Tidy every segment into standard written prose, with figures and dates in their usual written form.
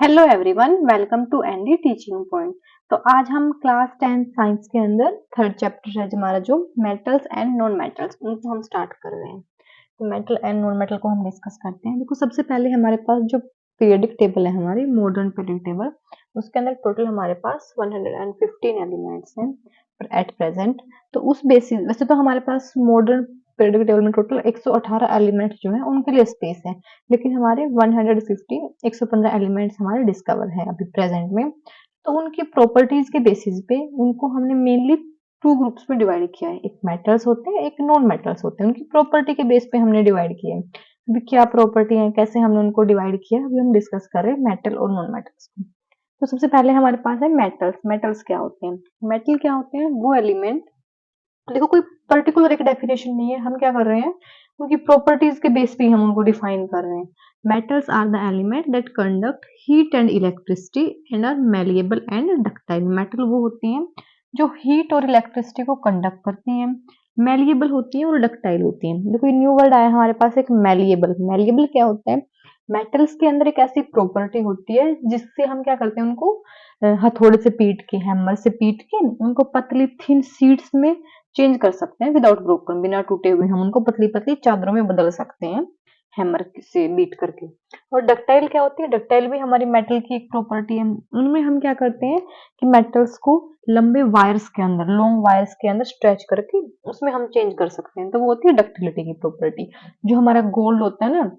Hello everyone, welcome to ND teaching point. तो आज हम क्लास 10 साइंस के अंदर थर्ड चैप्टर है हमारा जो मेटल्स एंड नॉन मेटल्स, उनको हम स्टार्ट कर रहे हैं। तो मेटल एंड नॉन मेटल को हम डिस्कस करते हैं। देखो, सबसे पहले हमारे पास जो पीरियडिक टेबल है, हमारी मॉडर्न पीरियडिक टेबल, उसके अंदर टोटल हमारे पास 115 एलिमेंट्स हैं एट प्रेजेंट। तो उस बेसिस, वैसे तो हमारे पास मॉडर्न पीरियडिक टेबल में टोटल 118 एलिमेंट्स जो है उनके लिए स्पेस है, लेकिन हमारे 115 एलिमेंट्स हमारे डिस्कवर है अभी प्रेजेंट में। तो उनकी प्रॉपर्टीज के बेसिस पे उनको हमने मेनली टू ग्रुप्स में डिवाइड किया है। एक मेटल्स होते हैं, एक नॉन मेटल्स होते हैं। उनकी प्रॉपर्टी के बेस पे हमने डिवाइड किया है। अभी क्या प्रॉपर्टी है, कैसे हमने उनको डिवाइड किया, अभी हम डिस्कस कर रहे हैं मेटल और नॉन मेटल्स को। तो सबसे पहले हमारे पास है मेटल्स। मेटल्स क्या होते हैं? मेटल क्या होते हैं? वो एलिमेंट, देखो कोई पर्टिकुलर एक डेफिनेशन नहीं है, हम क्या कर रहे हैं उनकी प्रॉपर्टीज के बेस पे हम उनको डिफाइन कर रहे हैं। Metals are the element that conduct heat and electricity and are malleable and ductile. Metal वो होती हैं जो हीट और इलेक्ट्रिसिटी को कंडक्ट करती हैं, मेलिएबल होती हैं और डक्टाइल होती हैं। देखो, ये न्यू वर्ड आया हमारे पास, एक मेलिएबल। मेलिएबल क्या होता है? मेटल्स के अंदर एक ऐसी प्रॉपर्टी होती है जिससे हम क्या करते हैं, उनको हथौड़े से पीट के, हैमर से पीट के उनको पतली थिन शीट्स में चेंज कर सकते हैं विदाउट ब्रोकन, बिना टूटे हुए हम उनको पतली पतली चादरों में बदल सकते हैं हैमर से बीट करके। और डक्टाइल क्या होती है? डक्टाइल भी हमारी मेटल की एक प्रॉपर्टी है। उनमें हम क्या करते हैं कि मेटल्स को लंबे वायर्स के अंदर, लॉन्ग वायर्स के अंदर स्ट्रेच करके उसमें हम चेंज कर सकते हैं। तो वो होती है डक्टिलिटी की प्रॉपर्टी। जो हमारा गोल्ड होता है ना,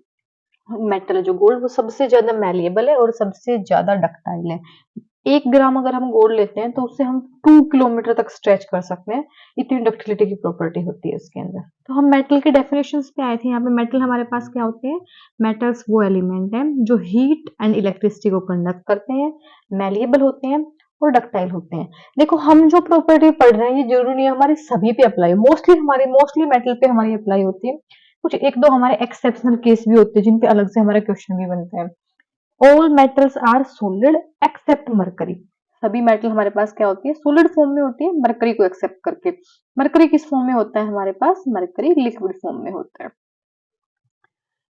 मेटल जो गोल्ड, वो सबसे ज्यादा मैलिएबल है और सबसे ज्यादा डक्टाइल है। 1 ग्राम अगर हम गोल्ड लेते हैं तो उससे हम 2 किलोमीटर तक स्ट्रेच कर सकते हैं, इतनी डक्टिलिटी की प्रॉपर्टी होती है इसके अंदर। तो हम मेटल के डेफिनेशंस पे आए थे। यहाँ पे मेटल हमारे पास क्या होते हैं? मेटल्स वो एलिमेंट हैं जो हीट एंड इलेक्ट्रिसिटी को कंडक्ट करते हैं, मैलिएबल होते हैं और डक्टाइल होते हैं। देखो, हम जो प्रॉपर्टी पढ़ रहे हैं ये जरूरी नहीं है हमारे सभी पे अप्लाई, मोस्टली मेटल पे हमारी अप्लाई होती है। कुछ एक दो हमारे एक्सेप्शनल केस भी होते हैं जिन पे अलग से हमारा क्वेश्चन भी बनता है। All metals are solid except mercury. सभी मेटल हमारे पास क्या होती है? सोलिड फॉर्म में होती है, मरकरी को एक्सेप्ट करके। मरकरी किस फॉर्म में होता है हमारे पास? मरकरी लिक्विड फॉर्म में होता है।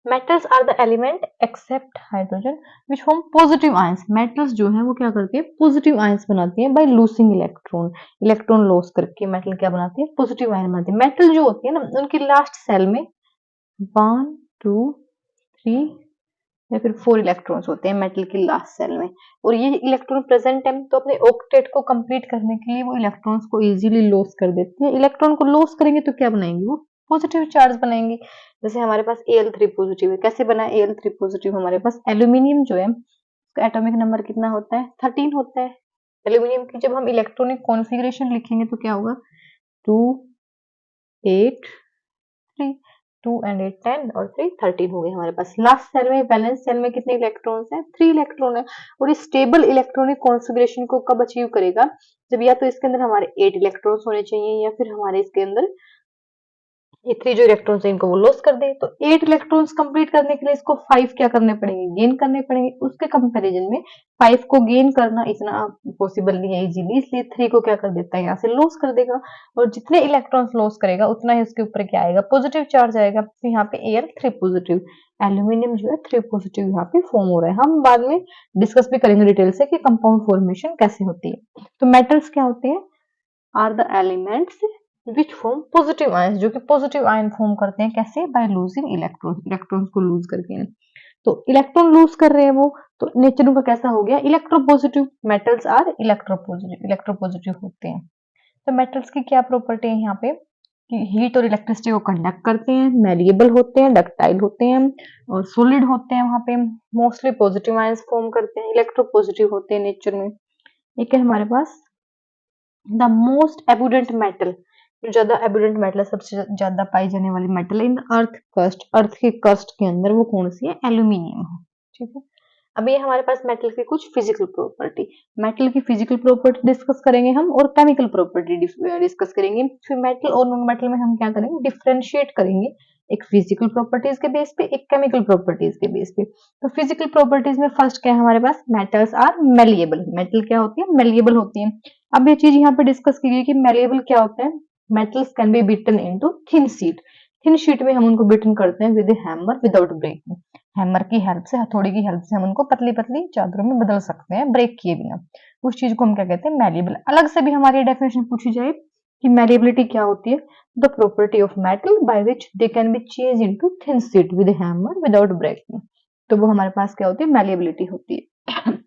Metals are the element except hydrogen which form positive ions. Metals जो है वो क्या करते हैं? पॉजिटिव आयंस बनाती है by losing electron. Electron loss करके मेटल क्या बनाती है? पॉजिटिव आयन बनाती है। मेटल जो होती है ना, उनकी लास्ट सेल में 1 2 3 या फिर 4 इलेक्ट्रॉन्स होते हैं मेटल की लास्ट सेल में। और ये इलेक्ट्रॉन प्रेजेंट है तो अपने ऑक्टेट को कंप्लीट करने के लिए वो इलेक्ट्रॉन्स को इजीली लॉस कर देती है। इलेक्ट्रॉन को लॉस करेंगे तो क्या बनाएंगे? वो पॉजिटिव चार्ज बनाएंगे। जैसे हमारे पास Al3 पॉजिटिव है। कैसे बना Al3 पॉजिटिव? हमारे पास एल्यूमिनियम जो है उसका एटॉमिक नंबर कितना होता है? 13 होता है। एल्यूमिनियम की जब हम इलेक्ट्रॉनिक कॉन्फ़िगरेशन लिखेंगे तो क्या होगा? 2 8 3, 2 एंड 8 10 और 3 13 हो गए हमारे पास। लास्ट सेल में, बैलेंस सेल में कितने इलेक्ट्रॉन्स हैं? 3 इलेक्ट्रॉन है। और इस स्टेबल इलेक्ट्रॉनिक कॉन्फ़िगरेशन को कब अचीव करेगा? जब या तो इसके अंदर हमारे 8 इलेक्ट्रॉन्स होने चाहिए या फिर हमारे इसके अंदर ये 3 जो इलेक्ट्रॉन्स है इनको वो लॉस कर दे। तो 8 इलेक्ट्रॉन्स कंप्लीट करने के लिए इसको 5 क्या करने पड़ेंगे? गेन करने पड़ेंगे। उसके कंपैरिजन में 5 को गेन करना इतना पॉसिबल नहीं है इजीली, इसलिए 3 को क्या कर देता है? यहाँ से लॉस कर देगा। और जितने इलेक्ट्रॉन्स लॉस करेगा उतना ही उसके ऊपर क्या आएगा? पॉजिटिव चार्ज आएगा। तो यहाँ पे Al3 पॉजिटिव, एल्यूमिनियम जो है 3 पॉजिटिव यहाँ पे फॉर्म हो रहा है। हम बाद में डिस्कस भी करेंगे डिटेल से कि कंपाउंड फॉर्मेशन कैसे होती है। तो मेटल्स क्या होते हैं? Are the elements which form positive ions, जो कि पॉजिटिव आयन फॉर्म करते हैं। कैसे? बाय लूजिंग इलेक्ट्रॉन, इलेक्ट्रॉन्स को लूज करके। तो इलेक्ट्रॉन लूज कर रहे हैं वो, तो नेचर उनका कैसा हो गया? Electropositive. Metals are electropositive, electropositive होते हैं। तो मेटल्स की क्या प्रॉपर्टी है यहाँ पे कि हीट और इलेक्ट्रिसिटी को कंडक्ट करते हैं, मैलिएबल होते हैं, डक्टाइल होते हैं और सॉलिड होते हैं। वहां पे मोस्टली पॉजिटिव आयंस फॉर्म करते हैं, इलेक्ट्रोपॉजिटिव होते हैं नेचर में। एक है हमारे पास द मोस्ट एबुडेंट मेटल, जो ज्यादा एबुडेंट मेटल है, सबसे ज्यादा पाई जाने वाली मेटल है इन अर्थ क्रस्ट, अर्थ के क्रस्ट के अंदर, वो कौन सी है? एल्यूमिनियम है। ठीक है। अब ये हमारे पास मेटल की कुछ फिजिकल प्रॉपर्टी, मेटल की फिजिकल प्रॉपर्टी डिस्कस करेंगे हम और केमिकल प्रॉपर्टी डिस्कस करेंगे। फिर मेटल और नॉन मेटल में हम क्या करेंगे? डिफरेंशिएट करेंगे, एक फिजिकल प्रॉपर्टीज के बेस पे, एक केमिकल प्रॉपर्टीज के बेस पे। तो फिजिकल प्रॉपर्टीज में फर्स्ट क्या है हमारे पास? Metals are malleable. मेटल क्या होती है? मेलिएबल होती है। अब ये चीज यहाँ पे डिस्कस की गई कि मेलिएबल क्या होता है? Metals can be beaten into thin sheet. Thin sheet में हम उनको बीटन करते हैं with hammer without breaking. Hammer की हेल्प से, हथौड़ी की हेल्प से हम उनको पतली पतली चादरों में बदल सकते हैं ब्रेक किए बिना। उस चीज को हम क्या कहते हैं, मैलिएबल। अलग से भी हमारी डेफिनेशन पूछी जाए कि मैलिएबिलिटी क्या होती है, the property of metal by which they can be change into thin sheet with hammer without breaking, तो वो हमारे पास क्या होती है, मैलिएबिलिटी होती है।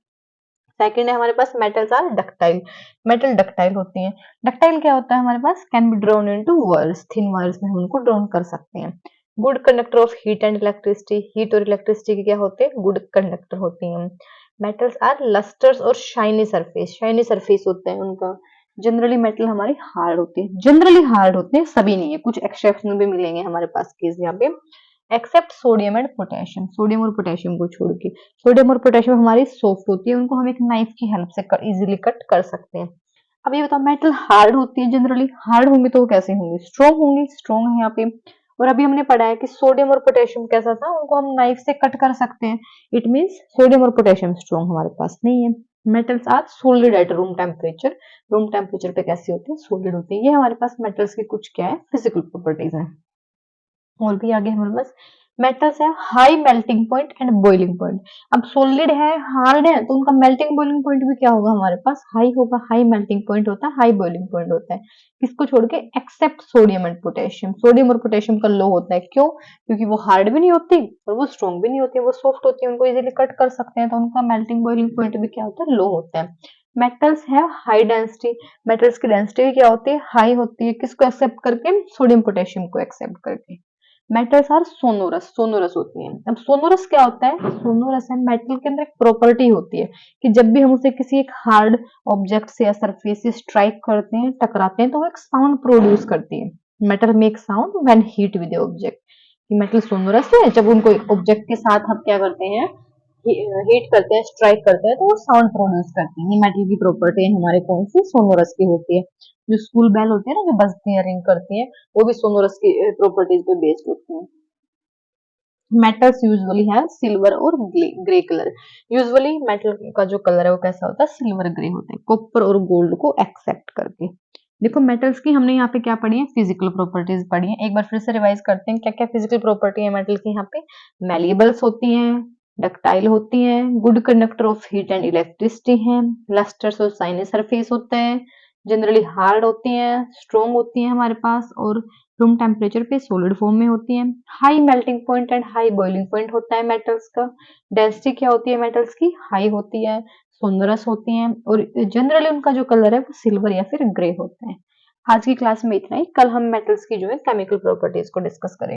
सेकेंड है हमारे पास metals are ductile. Metal ductile होती हैं। डक्टाइल क्या होता है हमारे पास, can be drawn into wires, thin wires में हम उनको ड्रॉन कर सकते हैं। Good conductor of heat and electricity, heat और इलेक्ट्रिसिटी की क्या होते हैं, गुड कंडक्टर होती हैं। मेटल्स आर लस्टर्स और शाइनी सरफेस, शाइनी सरफेस होता है उनका। जनरली मेटल हमारी हार्ड होती है, जनरली हार्ड होते हैं, सभी नहीं है, कुछ एक्सेप्शनल भी मिलेंगे हमारे पास केस यहाँ पे। Except sodium and potassium, sodium और पोटेशियम को छोड़ के। सोडियम और पोटेशियम हमारी सॉफ्ट होती है, उनको हम एक नाइफ की हेल्प से इजीली कट कर सकते हैं। अब ये बताओ, मेटल हार्ड होती है, जनरली हार्ड होंगी तो वो कैसे होंगी, स्ट्रॉन्ग होंगी, स्ट्रॉन्ग है यहाँ पे। और अभी हमने पढ़ा है कि सोडियम और पोटेशियम कैसा था, उनको हम नाइफ से कट कर सकते हैं। इट मीन्स सोडियम और पोटेशियम स्ट्रॉन्ग हमारे पास नहीं है। Metals are solid at room temperature, room temperature पे कैसे होते हैं, सोलिड होते हैं। ये हमारे पास मेटल्स की कुछ क्या है, फिजिकल प्रॉपर्टीज है। और भी आगे हमारे पास मेटल्स है high melting point and boiling point. अब सॉलिड है, हार्ड है, तो उनका मेल्टिंग बॉइलिंग पॉइंट भी क्या होगा हमारे पास, हाई होगा। हाई मेल्टिंग पॉइंट होता है, हाई बॉइलिंग पॉइंट होता है। किसको छोड़ के, except sodium and potassium. Sodium और पोटेशियम का लो होता है, क्यों, क्योंकि वो हार्ड भी नहीं होती और वो स्ट्रॉन्ग भी नहीं होती, वो सॉफ्ट होती है, उनको इजीली कट कर सकते हैं, तो उनका मेल्टिंग बॉइलिंग पॉइंट भी क्या होता है, लो होता है। मेटल्स है हाई डेंसिटी, मेटल्स की डेंसिटी क्या होती है, हाई होती है। किसको एक्सेप्ट करके, सोडियम पोटेशियम को एक्सेप्ट करके। मेटल्स आर सोनोरस, सोनोरस होती हैं। अब सोनोरस क्या होता है, सोनोरस है मेटल के अंदर एक प्रॉपर्टी होती है कि जब भी हम उसे किसी एक हार्ड ऑब्जेक्ट से या सरफेस से स्ट्राइक करते हैं, टकराते हैं, तो वो एक साउंड प्रोड्यूस करती है। Metal make sound when heat with object. Metal sonorous है, जब उनको एक ऑब्जेक्ट के साथ हम क्या करते हैं, हीट करते हैं, स्ट्राइक करते हैं, तो वो साउंड प्रोड्यूस करती है। ये मेटल की प्रॉपर्टी है हमारे, कौन सी, सोनोरस की होती है। जो स्कूल बेल होती है ना, जो बजती है, रिंग करती है, वो भी सोनोरस की प्रॉपर्टीज पे बेस्ड होती है। मेटल्स यूजुअली है सिल्वर और ग्रे कलर। यूजुअली मेटल का जो कलर है वो कैसा होता है, सिल्वर ग्रे होता है, कॉपर और गोल्ड को एक्सेप्ट करके। देखो मेटल्स की हमने यहाँ पे क्या पढ़ी है, फिजिकल प्रॉपर्टीज पढ़ी है। एक बार फिर से रिवाइज करते हैं, क्या क्या फिजिकल प्रॉपर्टी है मेटल की यहाँ पे। मैलिएबल्स होती हैं, डक्टाइल होती हैं, good conductor of heat and electricity है, लस्टर्स और शाइनी सरफेस होते हैं, जनरली हार्ड होती हैं, स्ट्रॉन्ग होती हैं हमारे पास, और रूम टेम्परेचर पे सॉलिड फॉर्म में होती है। High melting point and high boiling point होता है मेटल्स का। डेंसिटी क्या होती है मेटल्स की, हाई होती है, सोनरस होती हैं, और जनरली उनका जो कलर है वो सिल्वर या फिर ग्रे होता है। आज की क्लास में इतना ही। कल हम मेटल्स की जो है केमिकल प्रॉपर्टीज को डिस्कस करेंगे।